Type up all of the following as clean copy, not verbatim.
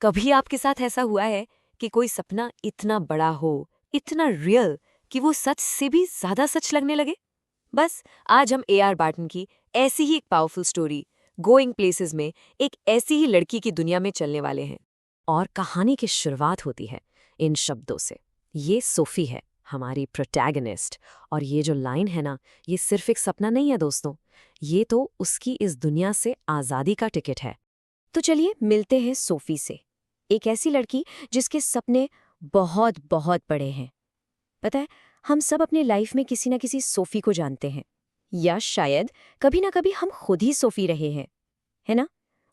कभी आपके साथ ऐसा हुआ है कि कोई सपना इतना बड़ा हो, इतना रियल कि वो सच से भी ज्यादा सच लगने लगे? बस आज हम ए आर बार्टन की ऐसी ही एक पावरफुल स्टोरी गोइंग प्लेसेस में एक ऐसी ही लड़की की दुनिया में चलने वाले हैं। और कहानी की शुरुआत होती है इन शब्दों से। ये सोफी है, हमारी प्रोटैगनिस्ट। और ये जो लाइन है ना, ये सिर्फ एक सपना नहीं है दोस्तों, ये तो उसकी इस दुनिया से आज़ादी का टिकट है। तो चलिए मिलते हैं सोफी से, एक ऐसी लड़की जिसके सपने बहुत बहुत बड़े हैं। पता है, हम सब अपने लाइफ में किसी ना किसी सोफी को जानते हैं, या शायद कभी ना कभी हम खुद ही सोफी रहे हैं, है ना?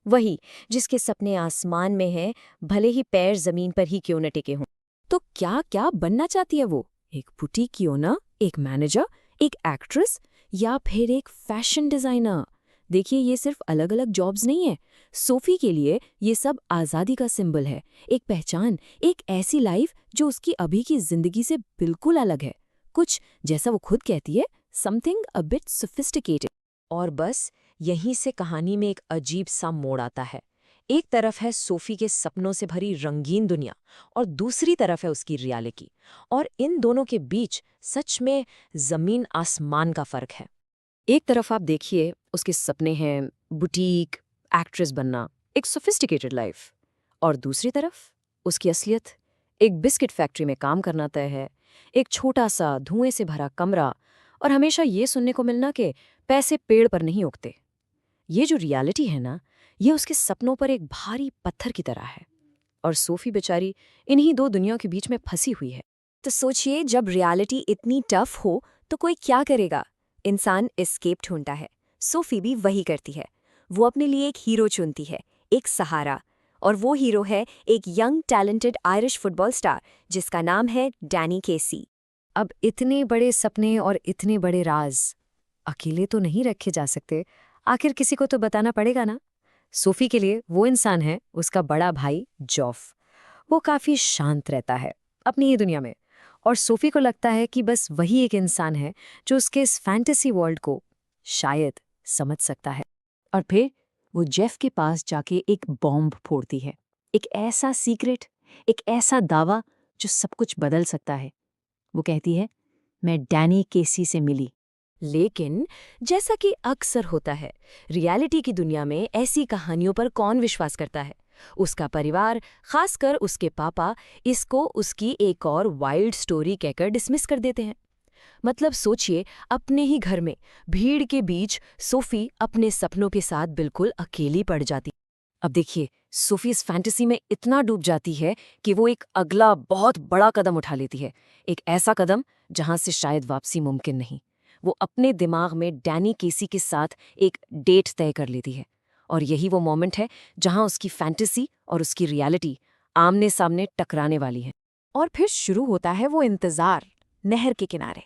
वही जिसके सपने आसमान में हैं, भले ही पैर जमीन पर ही क्यों न टिके हों। तो क्या क्या बनना चाहती है वो? एक बुटीक ओनर, एक मैनेजर, एक एक्ट्रेस, या फिर एक फैशन डिजाइनर? देखिए, ये सिर्फ अलग अलग जॉब्स नहीं है। सोफी के लिए ये सब आज़ादी का सिंबल है, एक पहचान, एक ऐसी लाइफ जो उसकी अभी की जिंदगी से बिल्कुल अलग है। कुछ जैसा वो खुद कहती है, समथिंग अ बिट सोफिस्टिकेटेड। और बस यहीं से कहानी में एक अजीब सा मोड़ आता है। एक तरफ है सोफी के सपनों से भरी रंगीन दुनिया, और दूसरी तरफ है उसकी रियलिटी। और इन दोनों के बीच सच में जमीन आसमान का फर्क है। एक तरफ आप देखिए, उसके सपने हैं बुटीक, एक्ट्रेस बनना, एक सोफिस्टिकेटेड लाइफ। और दूसरी तरफ उसकी असलियत, एक बिस्किट फैक्ट्री में काम करना तय है, एक छोटा सा धुएं से भरा कमरा, और हमेशा ये सुनने को मिलना कि पैसे पेड़ पर नहीं उगते। ये जो रियलिटी है ना, ये उसके सपनों पर एक भारी पत्थर की तरह है। और सोफी बेचारी इन्हीं दो दुनियाओं के बीच में फंसी हुई है। तो सोचिए, जब रियलिटी इतनी टफ हो तो कोई क्या करेगा? इंसान एस्केप ढूंढता है। सोफी भी वही करती है। वो अपने लिए एक हीरो चुनती है, एक सहारा। और वो हीरो है एक young talented Irish football star जिसका नाम है डैनी केसी। अब इतने बड़े सपने और इतने बड़े राज अकेले तो नहीं रखे जा सकते, आखिर किसी को तो बताना पड़ेगा ना। सोफी के लिए वो इंसान है उसका बड़ा भाई जॉफ। वो काफी शांत रहता है अपनी ही दुनिया में, और सोफी को लगता है कि बस वही एक इंसान है जो उसके इस फैंटेसी वर्ल्ड को शायद समझ सकता है। और फिर वो जेफ के पास जाके एक बॉम्ब फोड़ती है, एक ऐसा सीक्रेट, एक ऐसा दावा जो सब कुछ बदल सकता है। वो कहती है, मैं डैनी केसी से मिली। लेकिन जैसा कि अक्सर होता है, रियलिटी की दुनिया में ऐसी कहानियों पर कौन विश्वास करता है? उसका परिवार, खासकर उसके पापा, इसको उसकी एक और वाइल्ड स्टोरी कहकर डिसमिस कर देते हैं। मतलब सोचिए, अपने ही घर में भीड़ के बीच सोफी अपने सपनों के साथ बिल्कुल अकेली पड़ जाती। अब देखिए, सोफी इस फैंटेसी में इतना डूब जाती है कि वो एक अगला बहुत बड़ा कदम उठा लेती है, एक ऐसा कदम जहां से शायद वापसी मुमकिन नहीं। वो अपने दिमाग में डैनी केसी के साथ एक डेट तय कर लेती है। और यही वो मोमेंट है जहां उसकी फैंटेसी और उसकी रियलिटी आमने सामने टकराने वाली है। और फिर शुरू होता है वो इंतजार, नहर के किनारे।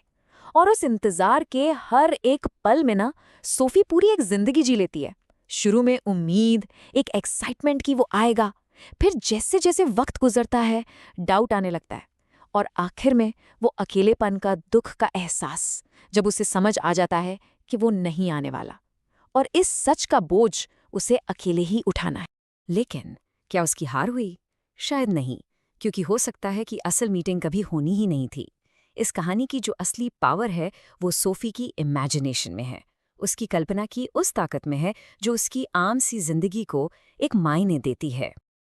और उस इंतजार के हर एक पल में ना, सोफी पूरी एक जिंदगी जी लेती है। शुरू में उम्मीद, एक एक्साइटमेंट कि वो आएगा। फिर जैसे जैसे वक्त गुजरता है, डाउट आने लगता है। और आखिर में वो अकेलेपन का, दुख का एहसास, जब उसे समझ आ जाता है कि वो नहीं आने वाला। और इस सच का बोझ उसे अकेले ही उठाना है। लेकिन क्या उसकी हार हुई? शायद नहीं, क्योंकि हो सकता है कि असल मीटिंग कभी होनी ही नहीं थी। इस कहानी की जो असली पावर है वो सोफी की इमेजिनेशन में है, उसकी कल्पना की उस ताकत में है जो उसकी आम सी जिंदगी को एक मायने देती है।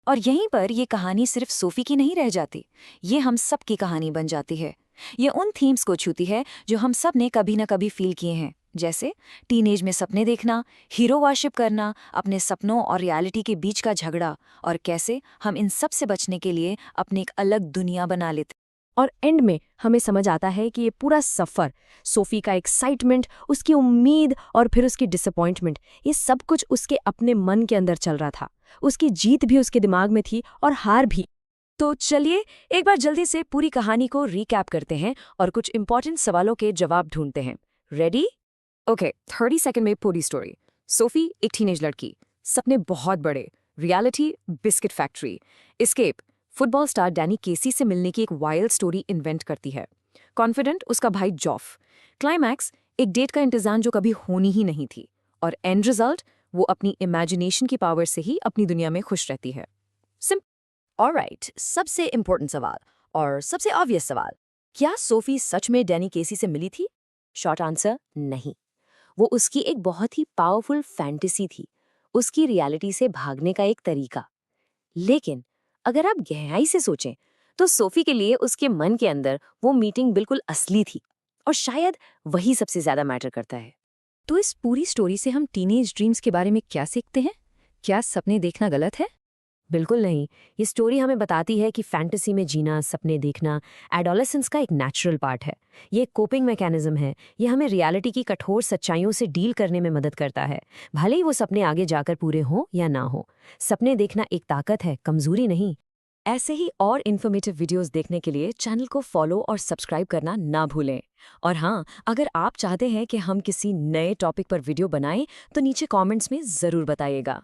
और यहीं पर ये कहानी सिर्फ सोफी की नहीं रह जाती, ये हम सब की कहानी बन जाती है। ये उन थीम्स को छूती है जो हम सब ने कभी ना कभी फील किए हैं, जैसे टीनेज में सपने देखना, हीरो वर्शिप करना, अपने सपनों और रियलिटी के बीच का झगड़ा, और कैसे हम इन सब से बचने के लिए अपनी एक अलग दुनिया बना लेते। और एंड में हमें समझ आता है कि ये पूरा सफ़र, सोफी का एक्साइटमेंट, उसकी उम्मीद और फिर उसकी डिसअपॉइंटमेंट, ये सब कुछ उसके अपने मन के अंदर चल रहा था। उसकी जीत भी उसके दिमाग में थी और हार भी। तो चलिए एक बार जल्दी से पूरी कहानी को रिकैप करते हैं और कुछ इंपॉर्टेंट सवालों के जवाब ढूंढते हैं। रेडी? ओके, 30 सेकंड में पूरी स्टोरी। सोफी एक टीनेज लड़की, सपने बहुत बड़े, reality biscuit factory, escape, football star Danny Casey से मिलने की एक वाइल्ड स्टोरी इन्वेंट करती है, कॉन्फिडेंट उसका भाई जॉफ, क्लाइमैक्स एक डेट का इंतजाम जो कभी होनी ही नहीं थी, और एंड रिजल्ट वो अपनी इमेजिनेशन की पावर से ही अपनी दुनिया में खुश रहती है। ऑलराइट, सबसे इम्पोर्टेंट सवाल और सबसे ऑब्वियस सवाल, क्या सोफी सच में डैनी केसी से मिली थी? शॉर्ट आंसर नहीं। वो उसकी एक बहुत ही पावरफुल फैंटेसी थी, उसकी रियलिटी से भागने का एक तरीका। लेकिन अगर आप गहराई से सोचें तो सोफी के लिए उसके मन के अंदर वो मीटिंग बिल्कुल असली थी, और शायद वही सबसे ज्यादा मैटर करता है। तो इस पूरी स्टोरी से हम टीनेज ड्रीम्स के बारे में क्या सीखते हैं? क्या सपने देखना गलत है? बिल्कुल नहीं। ये स्टोरी हमें बताती है कि फैंटेसी में जीना, सपने देखना एडोलेसेंस का एक नेचुरल पार्ट है। ये एक कोपिंग मैकेनिज्म है। ये हमें रियलिटी की कठोर सच्चाइयों से डील करने में मदद करता है, भले ही वो सपने आगे जाकर पूरे हों या ना हो। सपने देखना एक ताकत है, कमजोरी नहीं। ऐसे ही और इन्फॉर्मेटिव वीडियोस देखने के लिए चैनल को फॉलो और सब्सक्राइब करना ना भूलें। और हाँ, अगर आप चाहते हैं कि हम किसी नए टॉपिक पर वीडियो बनाएं तो नीचे कमेंट्स में ज़रूर बताइएगा।